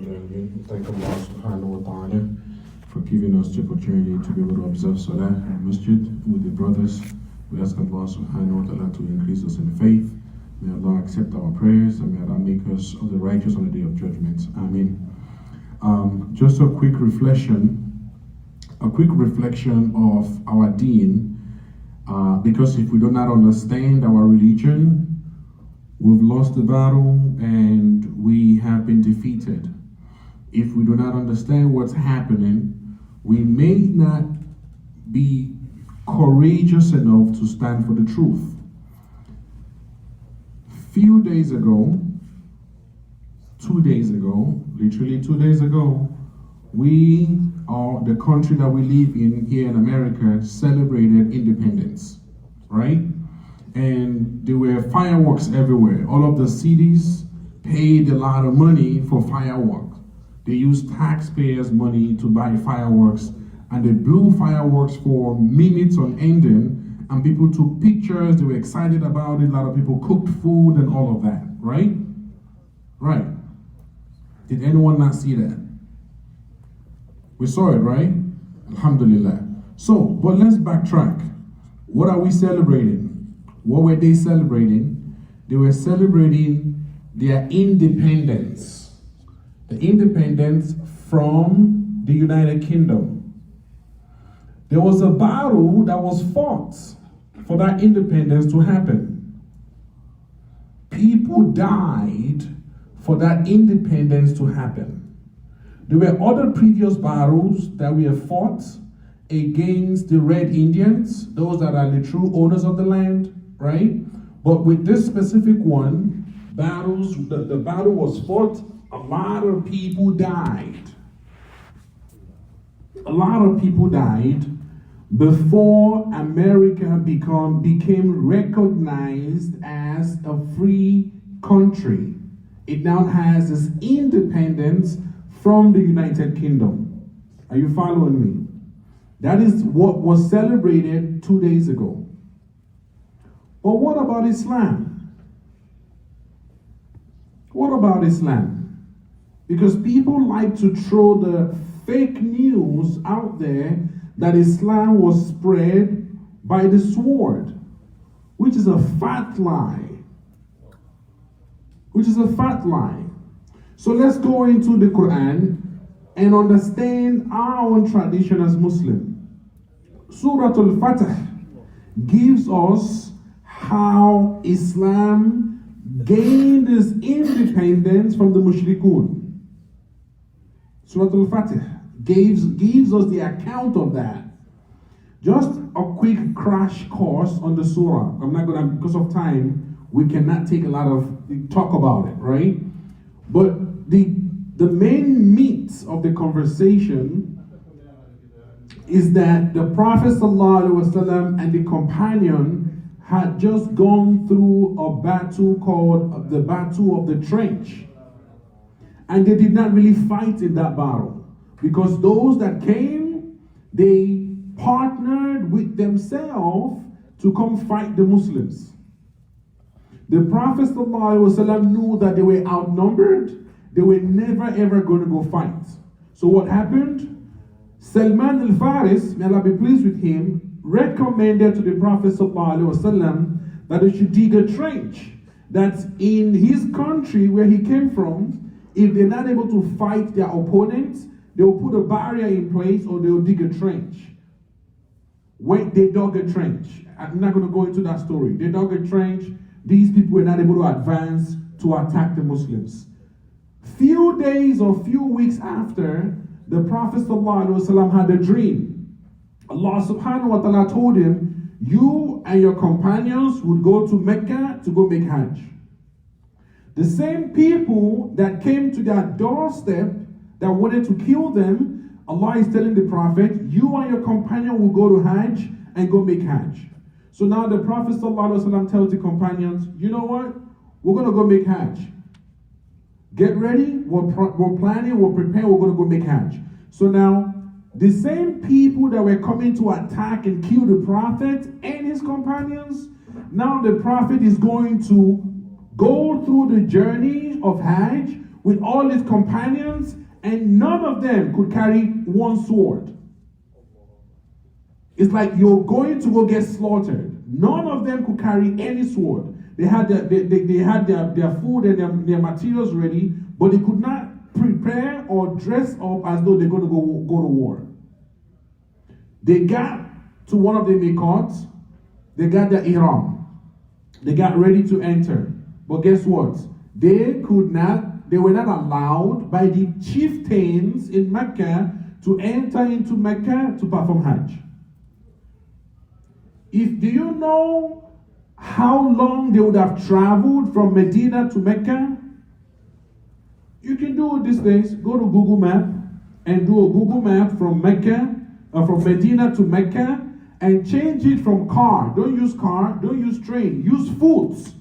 We thank Allah subhanahu wa ta'ala for giving us the opportunity to be able to observe Salah in Masjid with the brothers. We ask Allah subhanahu wa ta'ala to increase us in faith. May Allah accept our prayers and may Allah make us of the righteous on the day of judgment. Ameen. Just a quick reflection of our deen, because if we do not understand our religion, we've lost the battle and we have been defeated. If we do not understand what's happening, we may not be courageous enough to stand for the truth. Few days ago, 2 days ago, literally 2 days ago, we, or the country that we live in here in America, celebrated independence, right? And there were fireworks everywhere. All of the cities paid a lot of money for fireworks. They used taxpayers' money to buy fireworks, and they blew fireworks for minutes on ending, and people took pictures, they were excited about it, a lot of people cooked food and all of that, right? Right. Did anyone not see that? We saw it, right? Alhamdulillah. So, but let's backtrack. What are we celebrating? What were they celebrating? They were celebrating their independence. The independence from the United Kingdom. There was a battle that was fought for that independence to happen. People died for that independence to happen. There were other previous battles that we have fought against the Red Indians, those that are the true owners of the land, right? But with this specific one, the battle was fought, a lot of people died. A lot of people died before America became recognized as a free country. It now has its independence from the United Kingdom. Are you following me? That is what was celebrated 2 days ago. But what about Islam? What about Islam? Because people like to throw the fake news out there that Islam was spread by the sword, which is a fat lie. Which is a fat lie. So let's go into the Quran and understand our own tradition as Muslim. Surah Al-Fatih gives us how Islam gained its independence from the Mushrikun. Surah Al-Fatih gives us the account of that. Just a quick crash course on the surah. I'm not gonna, because of time, we cannot take a lot of talk about it, right? But the main meat of the conversation is that the Prophet ﷺ and the companion had just gone through a battle called the Battle of the Trench. And they did not really fight in that battle, because those that came, they partnered with themselves to come fight the Muslims. The Prophet ﷺ knew that they were outnumbered. They were never ever going to go fight. So what happened? Salman al-Faris, may Allah be pleased with him, recommended to the Prophet ﷺ that they should dig a trench. That in his country where he came from, if they're not able to fight their opponents, they'll put a barrier in place or they'll dig a trench. When they dug a trench, I'm not going to go into that story. They dug a trench. These people were not able to advance to attack the Muslims. Few days or few weeks after, the Prophet ﷺ had a dream. Allah subhanahu wa ta'ala told him, you and your companions would go to Mecca to go make Hajj. The same people that came to their doorstep that wanted to kill them, Allah is telling the Prophet, you and your companion will go to Hajj and go make Hajj. So now the Prophet ﷺ tells the companions, you know what? We're going to go make Hajj. Get ready. We're planning, we're preparing, we're going to go make Hajj. So now, the same people that were coming to attack and kill the Prophet and his companions, now the Prophet is going to go through the journey of Hajj with all his companions, and none of them could carry one sword. It's like you're going to go get slaughtered. None of them could carry any sword. They had their food and their materials ready, but they could not prepare or dress up as though they're going to go to war. They got to one of the miqats. They got their ihram. They got ready to enter. But guess what? They were not allowed by the chieftains in Mecca to enter into Mecca to perform Hajj. Do you know how long they would have traveled from Medina to Mecca? You can do it these days. Go to Google Map and do a Google Map from Medina to Mecca, and change it from car. Don't use car, don't use train, use foot.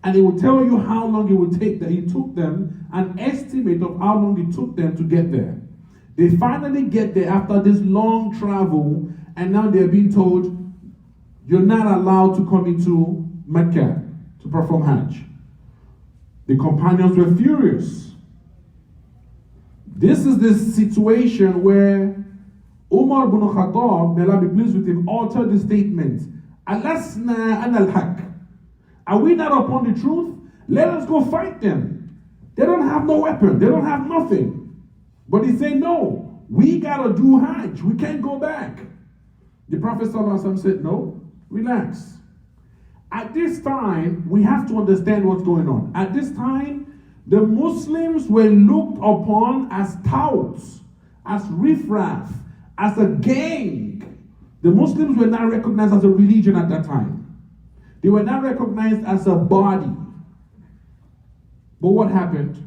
And it will tell you how long it would take. That it took them an estimate of how long it took them to get there. They finally get there after this long travel, and now they're being told, you're not allowed to come into Mecca to perform Hajj. The companions were furious. This is the situation where Umar ibn Khattab, may Allah be pleased with him, altered the statement, Alasna an al-haq. Are we not upon the truth? Let us go fight them. They don't have no weapon. They don't have nothing. But he said, no, we got to do Hajj. We can't go back. The Prophet ﷺ said, no, relax. At this time, we have to understand what's going on. At this time, the Muslims were looked upon as touts, as riffraff, as a gang. The Muslims were not recognized as a religion at that time. They were not recognized as a body. But what happened?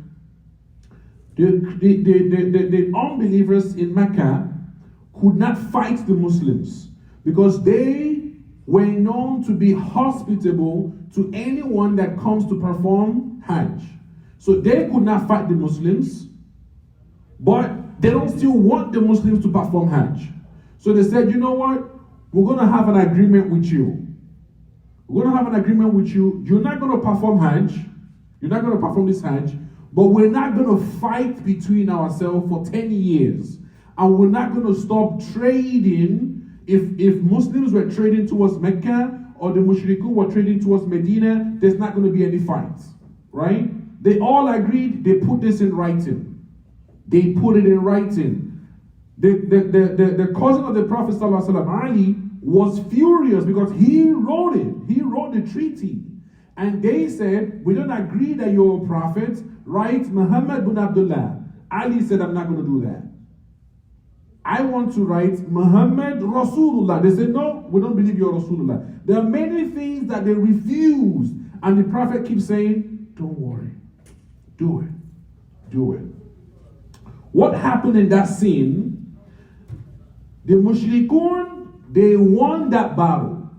The unbelievers in Mecca could not fight the Muslims because they were known to be hospitable to anyone that comes to perform Hajj. So they could not fight the Muslims, but they don't still want the Muslims to perform Hajj. So they said, you know what? We're going to have an agreement with you. We're going to have an agreement with you. You're not going to perform Hajj. You're not going to perform this Hajj. But we're not going to fight between ourselves for 10 years. And we're not going to stop trading. If Muslims were trading towards Mecca or the Mushrikun were trading towards Medina, there's not going to be any fights. Right? They all agreed. They put this in writing. They put it in writing. The cousin of the Prophet ﷺ, Ali, was furious because he wrote it. He wrote the treaty. And they said, we don't agree that you're a prophet. Write Muhammad bin Abdullah. Ali said, I'm not going to do that. I want to write Muhammad Rasulullah. They said, no, we don't believe you're Rasulullah. There are many things that they refuse. And the Prophet keeps saying, don't worry. Do it. Do it. What happened in that scene? The Mushrikun, they won that battle.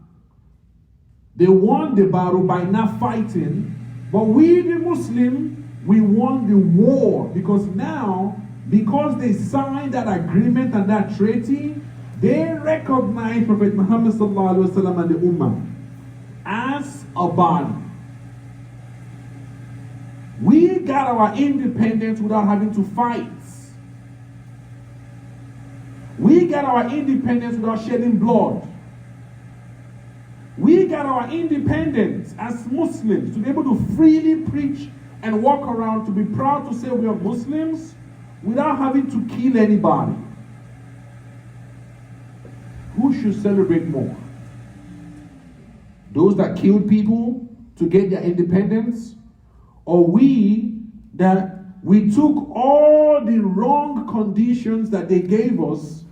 They won the battle by not fighting. But we, the Muslim, we won the war. Because now, because they signed that agreement and that treaty, they recognize Prophet Muhammad sallallahu alaihi wasallam and the Ummah as a body. We got our independence without having to fight. We got our independence without shedding blood. We got our independence as Muslims to be able to freely preach and walk around, to be proud to say we are Muslims without having to kill anybody. Who should celebrate more? Those that killed people to get their independence? Or we that we took all the wrong conditions that they gave us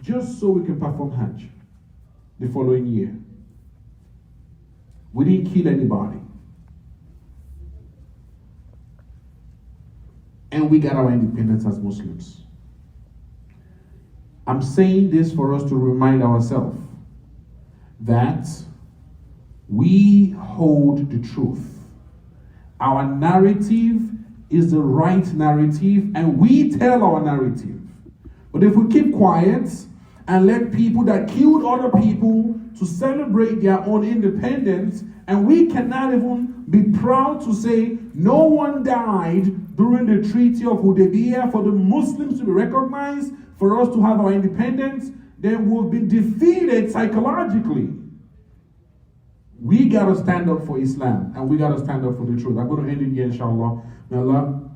just so we can perform Hajj the following year? We didn't kill anybody. And we got our independence as Muslims. I'm saying this for us to remind ourselves that we hold the truth. Our narrative is the right narrative, and we tell our narrative. But if we keep quiet and let people that killed other people to celebrate their own independence, and we cannot even be proud to say no one died during the Treaty of Hudaybiyah for the Muslims to be recognized, for us to have our independence, then we've been defeated psychologically. We got to stand up for Islam, and we got to stand up for the truth. I'm going to end it here, inshallah. May Allah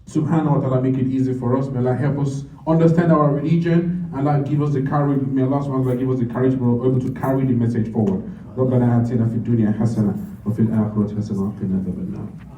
subhanahu wa ta'ala make it easy for us. May Allah help us understand our religion. Allah give us the courage. May Allah subhanahu wa ta'ala give us the courage to be able to carry the message forward. ربنا آتنا في الدنيا حسنة وفي الآخرة حسنة وقنا عذاب النار.